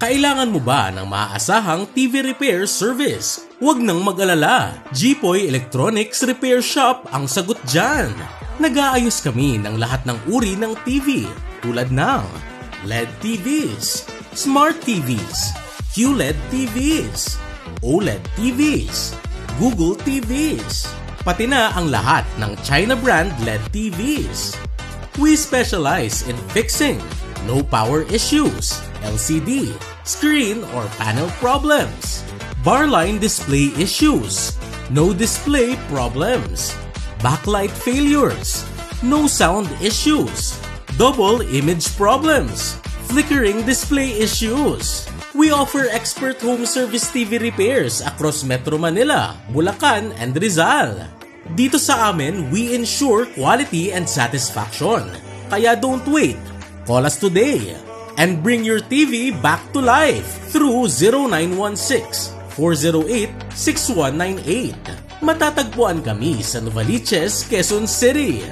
Kailangan mo ba ng maaasahang TV repair service? Huwag nang mag-alala, Jipoy Electronics Repair Shop ang sagot dyan. Nag-aayos kami ng lahat ng uri ng TV tulad ng LED TVs, Smart TVs, QLED TVs, OLED TVs, Google TVs, pati na ang lahat ng China brand LED TVs. We specialize in fixing low power issues, LCD, screen or panel problems, bar line display issues, no display problems, backlight failures, no sound issues, double image problems, flickering display issues. We offer expert home service TV repairs across Metro Manila, Bulacan, and Rizal. Dito sa amin, we ensure quality and satisfaction. Kaya don't wait. Call us today and bring your TV back to life through 0916-408-6198. Matatagpuan kami sa Novaliches, Quezon City.